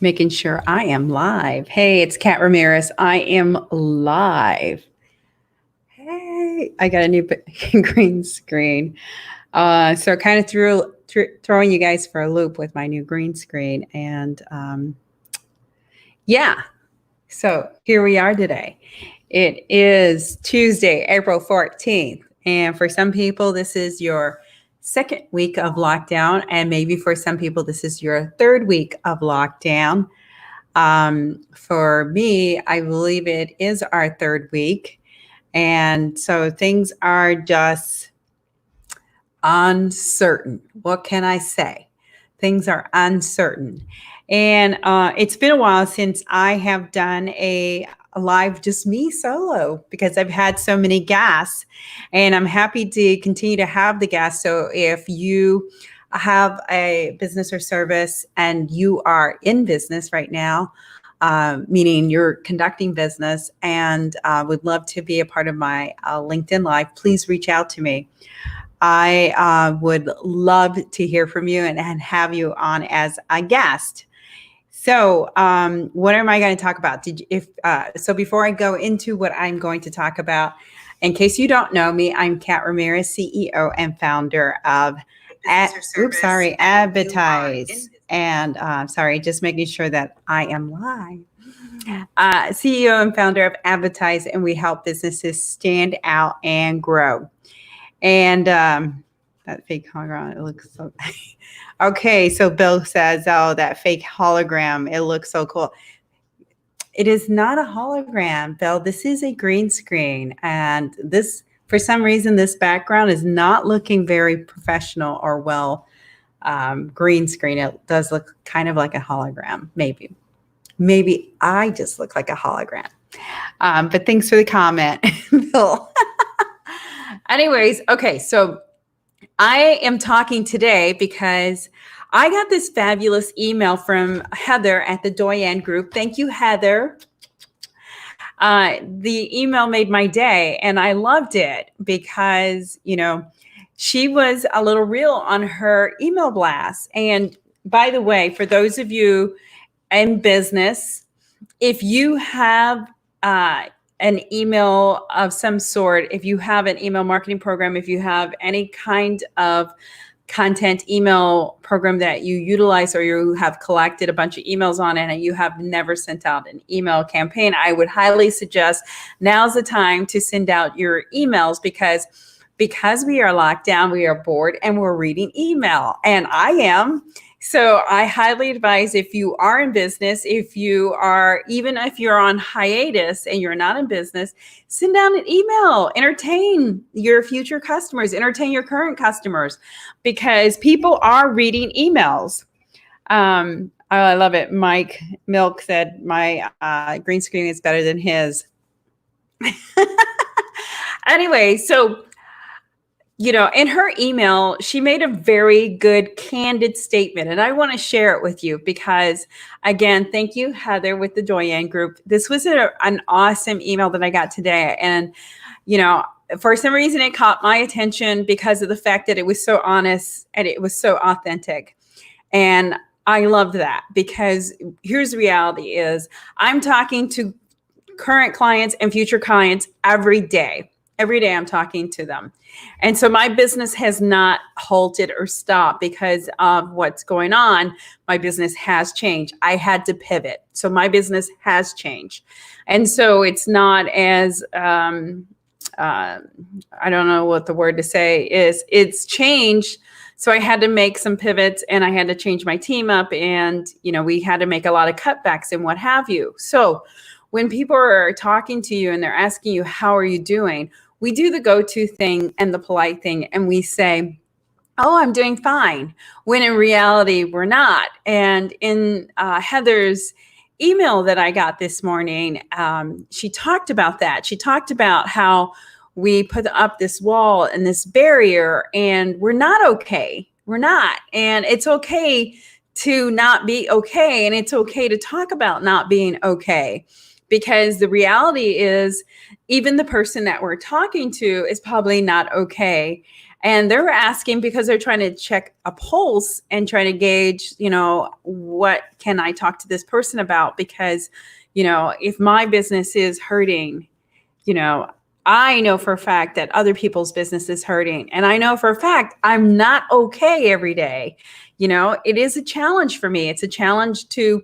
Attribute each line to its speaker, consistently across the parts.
Speaker 1: Making sure I am live. Hey, it's Kat Ramirez. I am live. Hey, I got a new green screen. So kind of throwing you guys for a loop with my new green screen. And yeah, so here we are today. It is Tuesday, April 14th. And for some people, this is your second week of lockdown. And maybe for some people, this is your third week of lockdown. For me, I believe it is our third week. And so things are just uncertain. What can I say? Things are uncertain. And it's been a while since I have done a live just me solo because I've had so many guests and I'm happy to continue to have the guests. So if you have a business or service and you are in business right now, meaning you're conducting business and would love to be a part of my LinkedIn Live, please reach out to me. I would love to hear from you and have you on as a guest. So, what am I going to talk about? So before I go into what I'm going to talk about, in case you don't know me, I'm Kat Ramirez, CEO and founder of Advertise. And just making sure that I am live. CEO and founder of Advertise, and we help businesses stand out and grow. And that fake hologram, it looks so okay. So Bill says, oh, that fake hologram, it looks so cool. It is not a hologram, Bill. This is a green screen. And this, for some reason, this background is not looking very professional or well green screen. It does look kind of like a hologram, maybe. Maybe I just look like a hologram. But thanks for the comment, Bill. Anyways, okay, so I am talking today because I got this fabulous email from Heather at the Doyen Group. Thank you, Heather. The email made my day, and I loved it because, she was a little real on her email blast. And by the way, for those of you in business, if you have an email of some sort, if you have an email marketing program, if you have any kind of content email program that you utilize or you have collected a bunch of emails on it and you have never sent out an email campaign, I would highly suggest now's the time to send out your emails because we are locked down, we are bored and we're reading email, and I am. So I highly advise, if you are in business, even if you're on hiatus and you're not in business, send out an email, entertain your future customers, entertain your current customers, because people are reading emails. I love it. Mike Milk said my green screen is better than his. Anyway, so in her email, she made a very good, candid statement, and I want to share it with you because, again, thank you, Heather, with the Doyen Group. This was an awesome email that I got today, and, for some reason, it caught my attention because of the fact that it was so honest and it was so authentic, and I loved that because here's the reality is I'm talking to current clients and future clients every day. Every day I'm talking to them. And so my business has not halted or stopped because of what's going on. My business has changed. I had to pivot. So my business has changed. And so it's not as, I don't know what the word to say is, it's changed. So I had to make some pivots and I had to change my team up and, we had to make a lot of cutbacks and what have you. So when people are talking to you and they're asking you, how are you doing? We do the go-to thing and the polite thing, and we say, oh, I'm doing fine, when in reality, we're not. And in Heather's email that I got this morning, she talked about that. She talked about how we put up this wall and this barrier, and we're not okay. We're not. And it's okay to not be okay, and it's okay to talk about not being okay. Because the reality is, even the person that we're talking to is probably not okay. And they're asking because they're trying to check a pulse and trying to gauge, what can I talk to this person about? Because, if my business is hurting, you know, I know for a fact that other people's business is hurting. And I know for a fact I'm not okay every day. It is a challenge for me. It's a challenge to,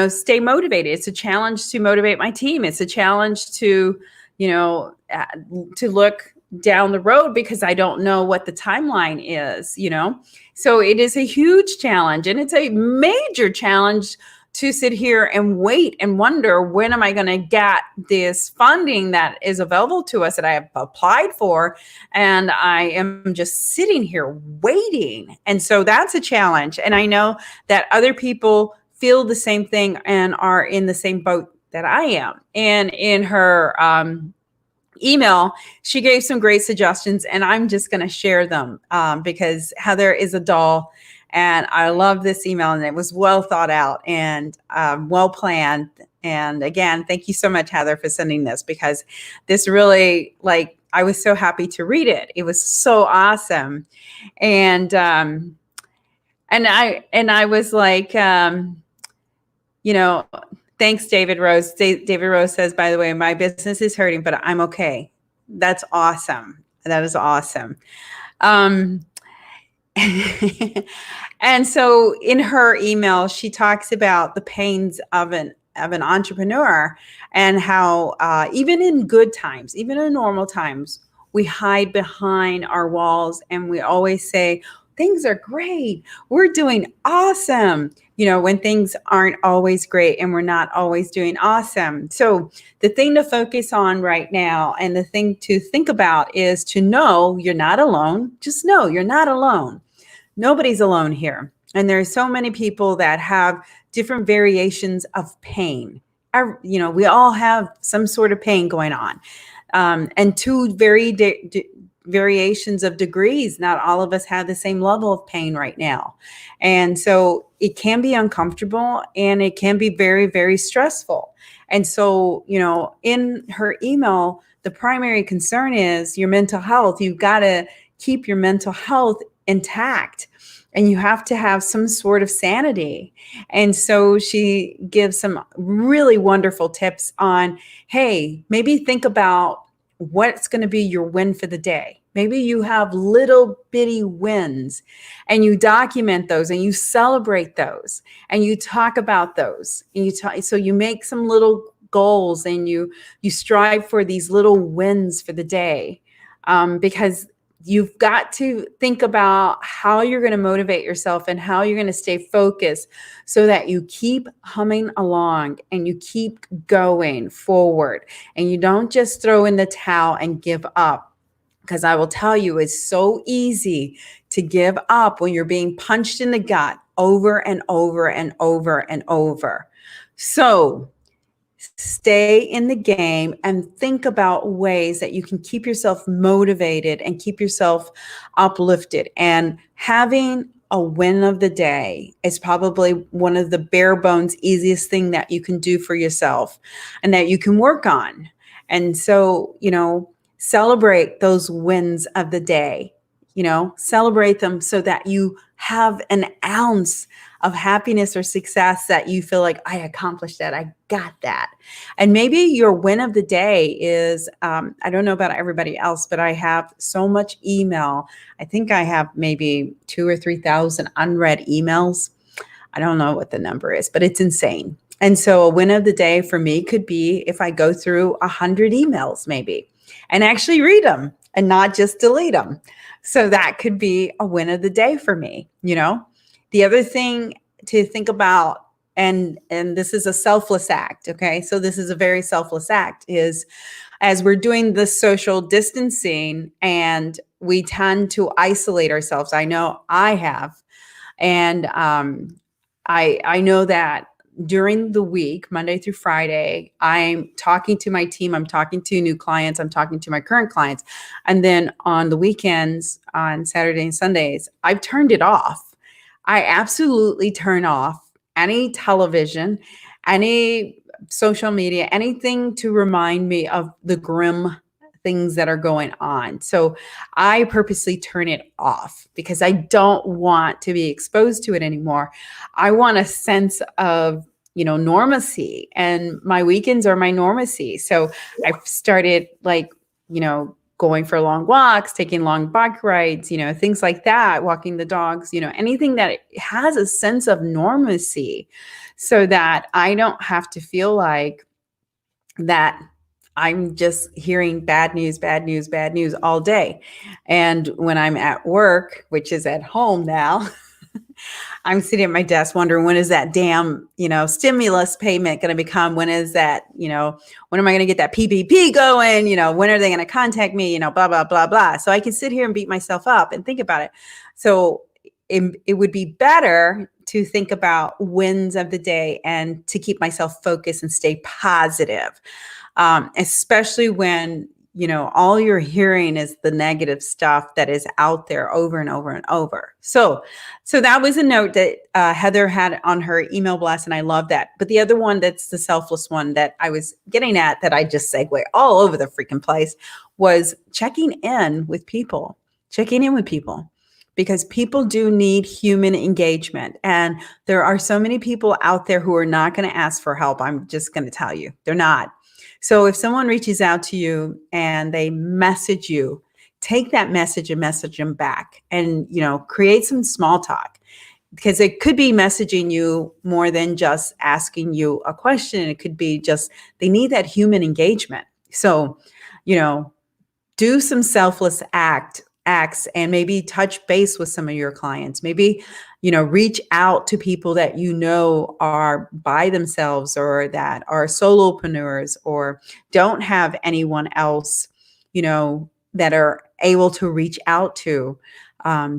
Speaker 1: stay motivated. It's a challenge to motivate my team. It's a challenge to, to look down the road because I don't know what the timeline is, So it is a huge challenge, and it's a major challenge to sit here and wait and wonder, when am I going to get this funding that is available to us that I have applied for? And I am just sitting here waiting. And so that's a challenge. And I know that other people feel the same thing and are in the same boat that I am. And in her email, she gave some great suggestions, and I'm just going to share them because Heather is a doll. And I love this email, and it was well thought out and well planned. And again, thank you so much, Heather, for sending this, because this really, I was so happy to read it. It was so awesome. And I was like, thanks, David Rose. David Rose says, by the way, my business is hurting, but I'm okay. That's awesome. That is awesome. And so in her email, she talks about the pains of an entrepreneur, and how even in good times, even in normal times, we hide behind our walls and we always say, things are great, we're doing awesome, when things aren't always great and we're not always doing awesome. So the thing to focus on right now, and the thing to think about, is to know you're not alone. Just know you're not alone. Nobody's alone here. And there's so many people that have different variations of pain. We all have some sort of pain going on. And two variations of degrees. Not all of us have the same level of pain right now. And so it can be uncomfortable, and it can be very, very stressful. And so, in her email, the primary concern is your mental health. You've got to keep your mental health intact, and you have to have some sort of sanity. And so she gives some really wonderful tips on, hey, maybe think about what's going to be your win for the day. Maybe you have little bitty wins, and you document those, and you celebrate those, and you talk about those. And so you make some little goals, and you strive for these little wins for the day, because you've got to think about how you're going to motivate yourself and how you're going to stay focused so that you keep humming along and you keep going forward, and you don't just throw in the towel and give up. Because I will tell you, it's so easy to give up when you're being punched in the gut over and over and over and over. So stay in the game and think about ways that you can keep yourself motivated and keep yourself uplifted. And having a win of the day is probably one of the bare bones easiest thing that you can do for yourself and that you can work on. And so, celebrate those wins of the day, celebrate them so that you have an ounce of happiness or success that you feel like, I accomplished that. I got that. And maybe your win of the day is, I don't know about everybody else, but I have so much email. I think I have maybe 2,000 or 3,000 unread emails. I don't know what the number is, but it's insane. And so a win of the day for me could be if I go through 100 emails maybe and actually read them and not just delete them. So that could be a win of the day for me. The other thing to think about, and this is a selfless act, okay? So this is a very selfless act, is as we're doing the social distancing and we tend to isolate ourselves. I know I have. And I know that during the week, Monday through Friday, I'm talking to my team, I'm talking to new clients, I'm talking to my current clients. And then on the weekends, on Saturday and Sundays, I've turned it off. I absolutely turn off any television, any social media, anything to remind me of the grim things that are going on. So I purposely turn it off because I don't want to be exposed to it anymore. I want a sense of, normacy, and my weekends are my normacy. So I've started going for long walks, taking long bike rides, things like that, walking the dogs, anything that has a sense of normacy so that I don't have to feel like that I'm just hearing bad news, bad news, bad news all day. And when I'm at work, which is at home now, I'm sitting at my desk wondering, when is that damn, stimulus payment going to become? When is that, when am I going to get that PPP going? When are they going to contact me? Blah, blah, blah, blah. So I can sit here and beat myself up and think about it. So it would be better to think about wins of the day and to keep myself focused and stay positive, especially when all you're hearing is the negative stuff that is out there over and over and over. So that was a note that Heather had on her email blast, and I love that. But the other one, that's the selfless one that I was getting at, that I just segue all over the freaking place, was checking in with people, because people do need human engagement. And there are so many people out there who are not going to ask for help. I'm just going to tell you, they're not. So if someone reaches out to you and they message you, take that message and message them back, and, create some small talk, because it could be messaging you more than just asking you a question. It could be just, they need that human engagement. So, do some selfless acts and maybe touch base with some of your clients. Maybe, reach out to people that are by themselves, or that are solopreneurs, or don't have anyone else, that are able to reach out to.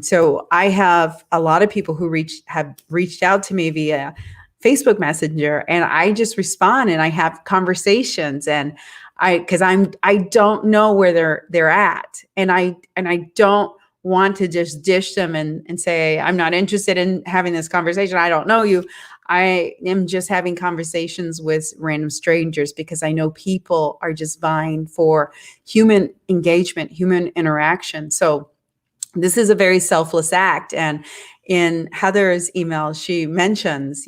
Speaker 1: So I have a lot of people who have reached out to me via Facebook Messenger, and I just respond and I have conversations, and I don't know where they're at, and I don't want to just dish them and say, I'm not interested in having this conversation. I don't know you. I am just having conversations with random strangers because I know people are just vying for human engagement, human interaction. So this is a very selfless act. And in Heather's email, she mentions,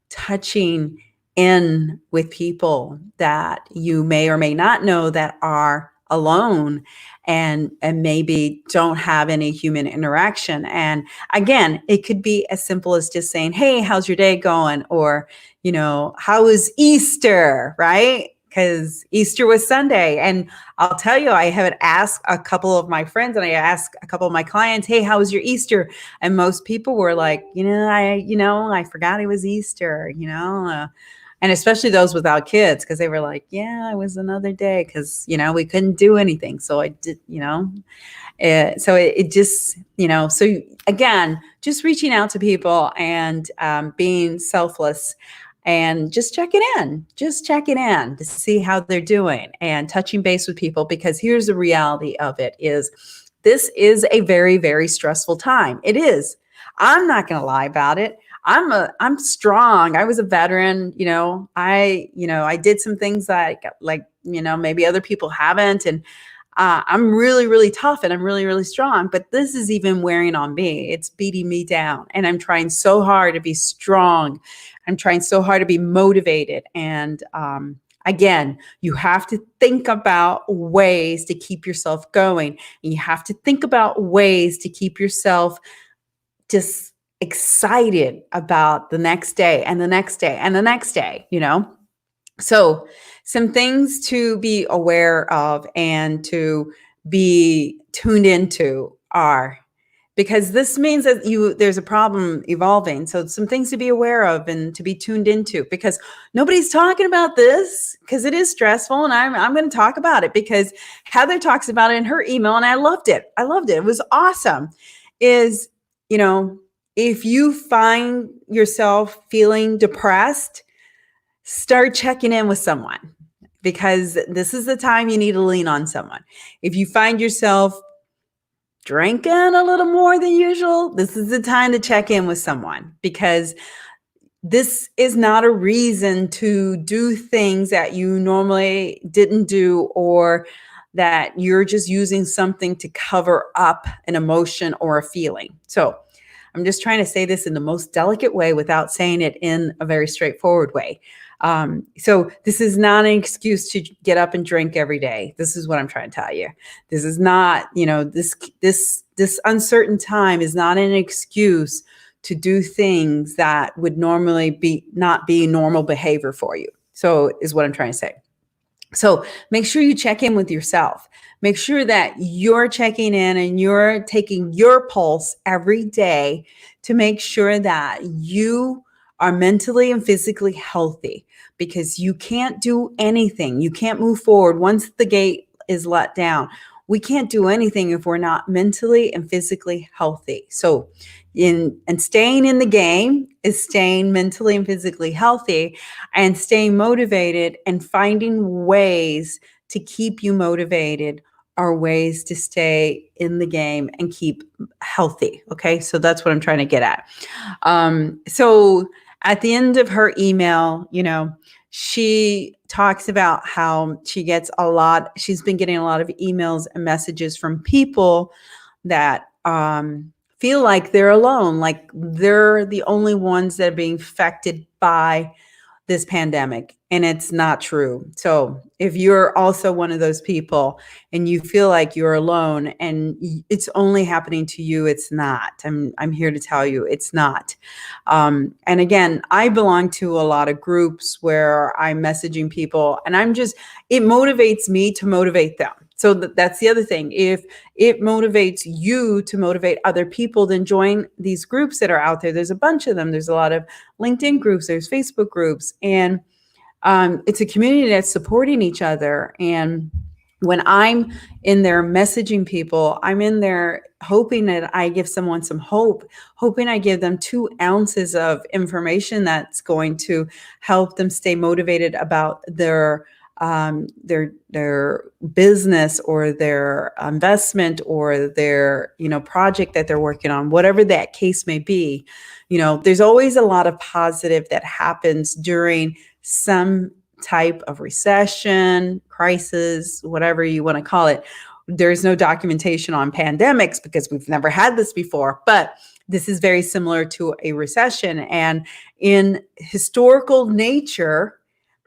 Speaker 1: touching in with people that you may or may not know that are alone and maybe don't have any human interaction. And again, it could be as simple as just saying, hey, how's your day going? Or, how was Easter, right? Because Easter was Sunday. And I'll tell you, I have asked a couple of my friends, and I asked a couple of my clients, hey, how was your Easter? And most people were like, I forgot it was Easter, and especially those without kids, because they were like, yeah, it was another day, because, we couldn't do anything. So I did, so it just, so again, just reaching out to people and being selfless, and just checking in to see how they're doing, and touching base with people, because here's the reality of it is, this is a very, very stressful time. It is. I'm not going to lie about it. I'm strong. I was a veteran, I did some things that maybe other people haven't. And I'm really, really tough, and I'm really, really strong, but this is even wearing on me. It's beating me down, and I'm trying so hard to be strong. I'm trying so hard to be motivated. And again, you have to think about ways to keep yourself going, and you have to think about ways to keep yourself just excited about the next day and the next day and the next day, So some things to be aware of and to be tuned into are, because this means that there's a problem evolving. So some things to be aware of and to be tuned into, because nobody's talking about this, because it is stressful. And I'm going to talk about it because Heather talks about it in her email, and I loved it. It was awesome. Is, if you find yourself feeling depressed, start checking in with someone, because this is the time you need to lean on someone. If you find yourself drinking a little more than usual, this is the time to check in with someone, because this is not a reason to do things that you normally didn't do, or that you're just using something to cover up an emotion or a feeling. So I'm just trying to say this in the most delicate way without saying it in a very straightforward way. So this is not an excuse to get up and drink every day. This is what I'm trying to tell you. This is not, this uncertain time is not an excuse to do things that would normally not be normal behavior for you. So is what I'm trying to say. So make sure you check in with yourself. Make sure that you're checking in and you're taking your pulse every day to make sure that you are mentally and physically healthy, because you can't do anything. You can't move forward once the gate is let down. We can't do anything if we're not mentally and physically healthy. So staying in the game is staying mentally and physically healthy, and staying motivated and finding ways to keep you motivated are ways to stay in the game and keep healthy. Okay. So that's what I'm trying to get at. So at the end of her email, she talks about how she's been getting a lot of emails and messages from people that feel like they're alone, like they're the only ones that are being affected by this pandemic. And it's not true. So if you're also one of those people and you feel like you're alone and it's only happening to you, it's not. I'm here to tell you it's not. And again, I belong to a lot of groups where I'm messaging people, and it motivates me to motivate them. So that's the other thing. If it motivates you to motivate other people, then join these groups that are out there. There's a bunch of them. There's a lot of LinkedIn groups, there's Facebook groups, and it's a community that's supporting each other. And when I'm in there messaging people, I'm in there hoping that I give someone some hope, hoping I give them 2 ounces of information that's going to help them stay motivated about their business or their investment or their, project that they're working on, whatever that case may be. There's always a lot of positive that happens during some type of recession, crisis, whatever you want to call it. There's no documentation on pandemics because we've never had this before, but this is very similar to a recession. And in historical nature,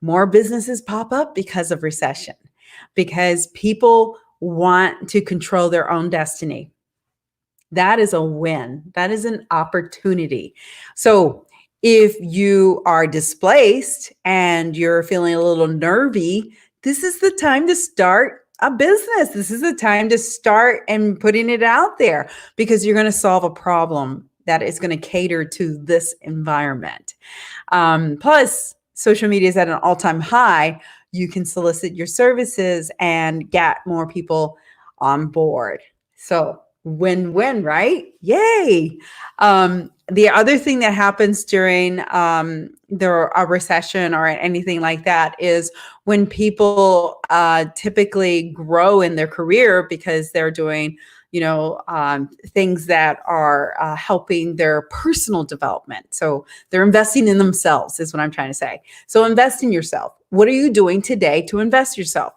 Speaker 1: more businesses pop up because of recession, because people want to control their own destiny. That is a win. That is an opportunity. So if you are displaced and you're feeling a little nervy, this is the time to start a business. This is the time to start and putting it out there, because you're going to solve a problem that is going to cater to this environment. Plus, social media is at an all-time high. You can solicit your services and get more people on board. So win-win, right? Yay. The other thing that happens during a recession or anything like that is when people typically grow in their career because they're doing things that are helping their personal development. So they're investing in themselves is what I'm trying to say. So invest in yourself. What are you doing today to invest yourself?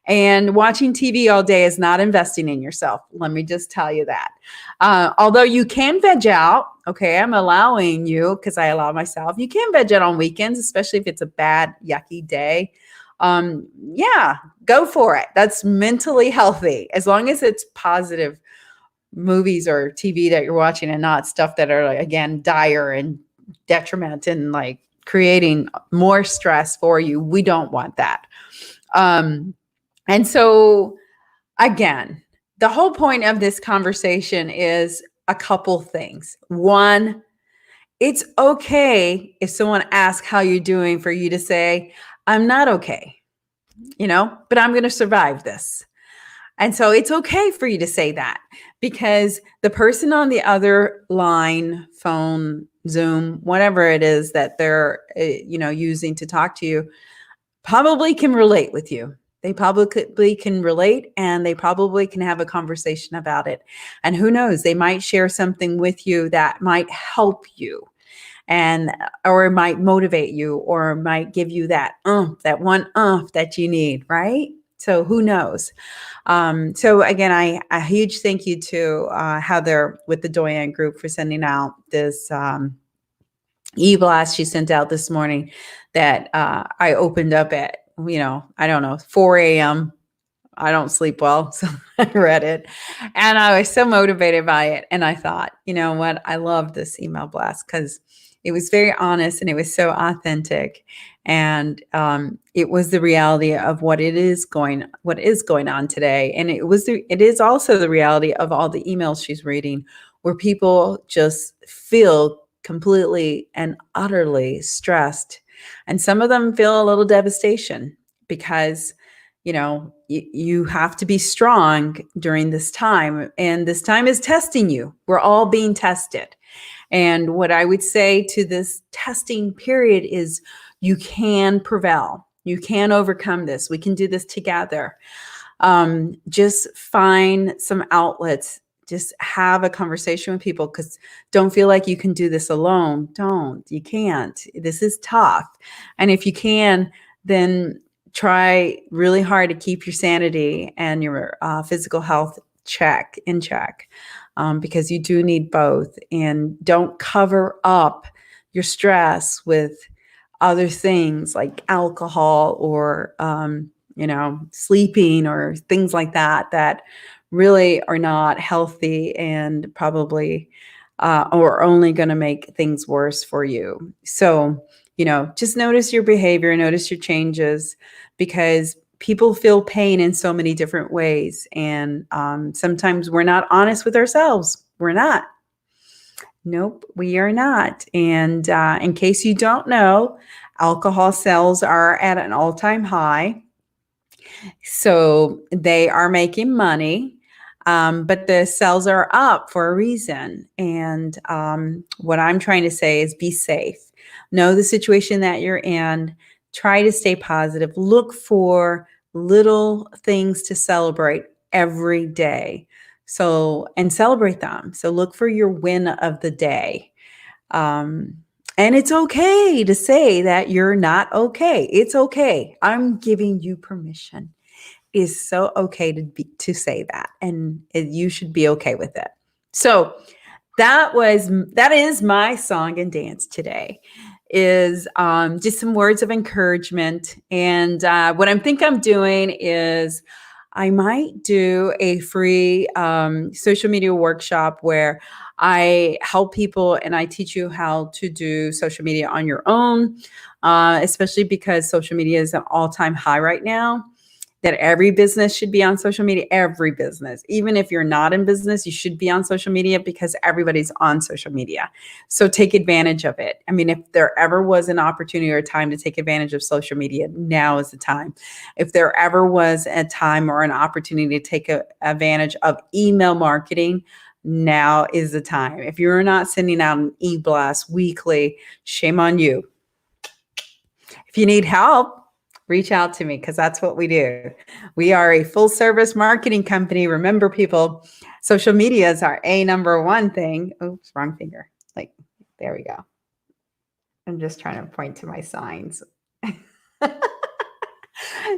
Speaker 1: And watching TV all day is not investing in yourself. Let me just tell you that. Although you can veg out, okay, I'm allowing you, because I allow myself, you can veg out on weekends, especially if it's a bad, yucky day. Yeah, go for it. That's mentally healthy, as long as it's positive movies or TV that you're watching and not stuff that are, again, dire and detriment and like creating more stress for you. We don't want that. And so, again, the whole point of this conversation is a couple things. One, it's okay if someone asks how you're doing for you to say, I'm not okay, but I'm going to survive this. And so it's okay for you to say that, because the person on the other line, phone, Zoom, whatever it is that they're, using to talk to you, probably can relate with you. They probably can relate, and they probably can have a conversation about it. And who knows, they might share something with you that might help you, or it might motivate you, or might give you that one that you need, right? So who knows? So again, a huge thank you to Heather with the Doyen Group for sending out this e-blast she sent out this morning that I opened up at, I don't know, 4 a.m. I don't sleep well, so I read it and I was so motivated by it. And I thought, you know what? I love this email blast because it was very honest and it was so authentic. And it was the reality of what is going on today. And it is also the reality of all the emails she's reading where people just feel completely and utterly stressed. And some of them feel a little devastation because you have to be strong during this time. And this time is testing you. We're all being tested. And what I would say to this testing period is you can prevail. You can overcome this. We can do this together. Just find some outlets. Just have a conversation with people because don't feel like you can do this alone. You can't. This is tough. And if you can, then try really hard to keep your sanity and your physical health in check, because you do need both. And don't cover up your stress with other things like alcohol or, sleeping or things like that really are not healthy and probably or only going to make things worse for you. So, just notice your behavior, notice your changes, because people feel pain in so many different ways. And sometimes we're not honest with ourselves. We're not. Nope, we are not. And in case you don't know, alcohol sales are at an all-time high. So they are making money. But the sales are up for a reason. And what I'm trying to say is be safe. Know the situation that you're in. Try to stay positive. Look for little things to celebrate every day. And celebrate them. So look for your win of the day. And it's okay to say that you're not okay. It's okay. I'm giving you permission. Is so okay to say that, and you should be okay with it. So that is my song and dance today. Is just some words of encouragement. And what I'm doing is I might do a free social media workshop where I help people and I teach you how to do social media on your own, especially because social media is an all-time high right now. That every business should be on social media. Every business, even if you're not in business, you should be on social media because everybody's on social media. So take advantage of it. I mean, if there ever was an opportunity or a time to take advantage of social media, now is the time. If there ever was a time or an opportunity to take advantage of email marketing, now is the time. If you're not sending out an e-blast weekly, shame on you. If you need help, reach out to me because that's what we do. We are a full service marketing company. Remember, people, social media is our number one thing. Oops, wrong finger. There we go. I'm just trying to point to my signs.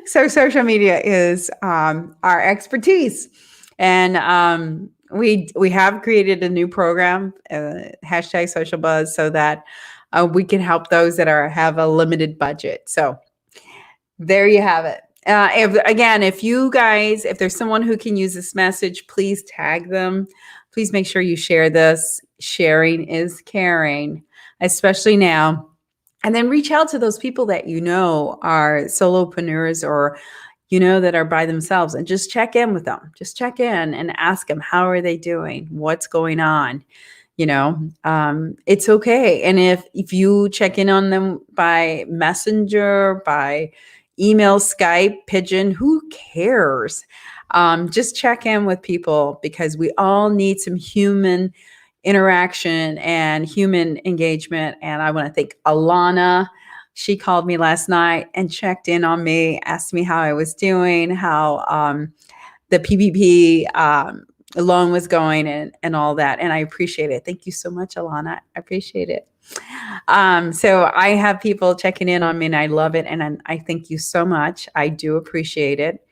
Speaker 1: So social media is our expertise. And we have created a new program, hashtag Social Buzz, so that we can help those that have a limited budget. So there you have it. If there's someone who can use this message, please tag them. Please make sure you share this. Sharing is caring, especially now. And then reach out to those people that are solopreneurs or that are by themselves, and just check in with them. Just check in and ask them, how are they doing? What's going on? It's okay. And if you check in on them by Messenger, by email, Skype, Pigeon, who cares? Just check in with people because we all need some human interaction and human engagement. And I want to thank Alana. She called me last night and checked in on me, asked me how I was doing, how the PPP loan was going and all that. And I appreciate it. Thank you so much, Alana. I appreciate it. So I have people checking in on me and I love it. And I thank you so much. I do appreciate it.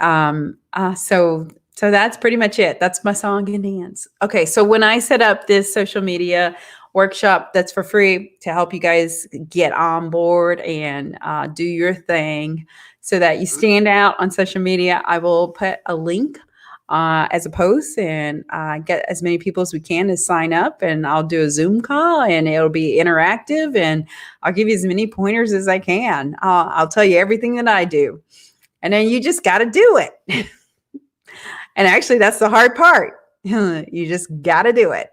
Speaker 1: So that's pretty much it. That's my song and dance. Okay, so when I set up this social media workshop that's for free to help you guys get on board and do your thing so that you stand out on social media, I will put a link as a post and get as many people as we can to sign up. And I'll do a Zoom call and it'll be interactive and I'll give you as many pointers as I can. I'll tell you everything that I do. And then you just got to do it. And actually, that's the hard part. You just got to do it.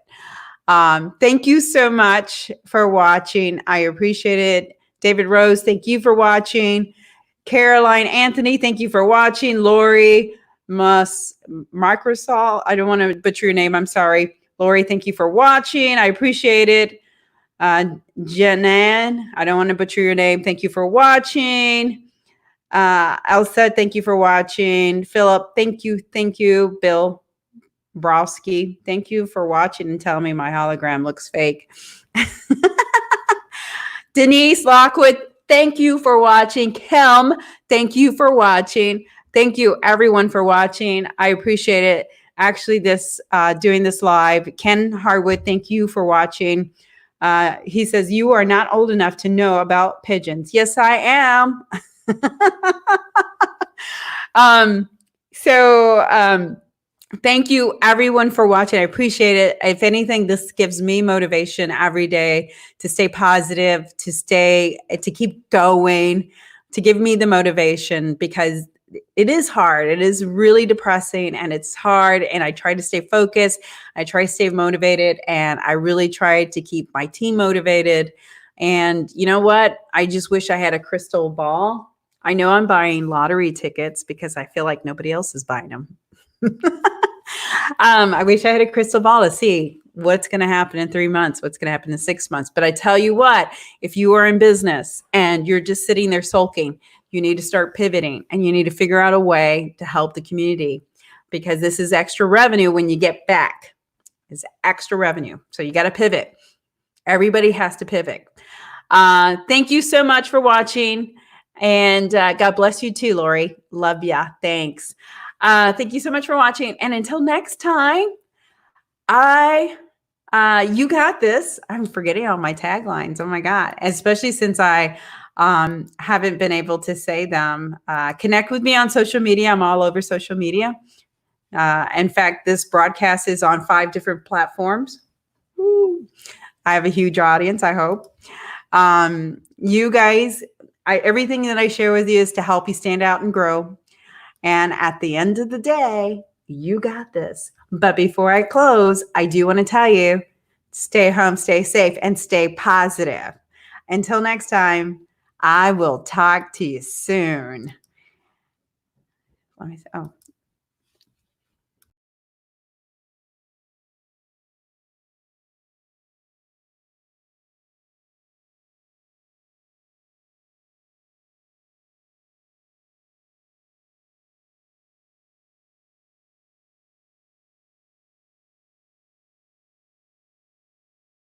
Speaker 1: Thank you so much for watching. I appreciate it. David Rose, thank you for watching. Caroline Anthony, thank you for watching. Lori Microsol, I don't want to butcher your name. I'm sorry. Lori, thank you for watching. I appreciate it. Janan, I don't want to butcher your name. Thank you for watching. Elsa, thank you for watching. Philip, thank you. Thank you. Bill Browski, thank you for watching and telling me my hologram looks fake. Denise Lockwood, thank you for watching. Kim, thank you for watching. Thank you everyone for watching. I appreciate it. Actually, doing this live. Ken Harwood, thank you for watching. He says, you are not old enough to know about pigeons. Yes, I am. Thank you everyone for watching. I appreciate it. If anything, this gives me motivation every day to stay positive, to keep going, to give me the motivation because it is hard. It is really depressing and it's hard. And I try to stay focused. I try to stay motivated and I really try to keep my team motivated. And you know what? I just wish I had a crystal ball. I know I'm buying lottery tickets because I feel like nobody else is buying them. I wish I had a crystal ball to see what's going to happen in 3 months, what's going to happen in 6 months. But I tell you what, if you are in business and you're just sitting there sulking, you need to start pivoting and you need to figure out a way to help the community because this is extra revenue when you get back. It's extra revenue. So you got to pivot. Everybody has to pivot. Thank you so much for watching. And God bless you too, Lori. Love ya. Thanks. Thank you so much for watching. And until next time, you got this. I'm forgetting all my taglines. Oh my God. Especially since I haven't been able to say them. Connect with me on social media. I'm all over social media. In fact, this broadcast is on 5 different platforms. Woo. I have a huge audience, I hope. You guys, everything that I share with you is to help you stand out and grow. And at the end of the day, you got this. But before I close, I do want to tell you, stay home, stay safe, and stay positive. Until next time, I will talk to you soon. Let me see. Oh.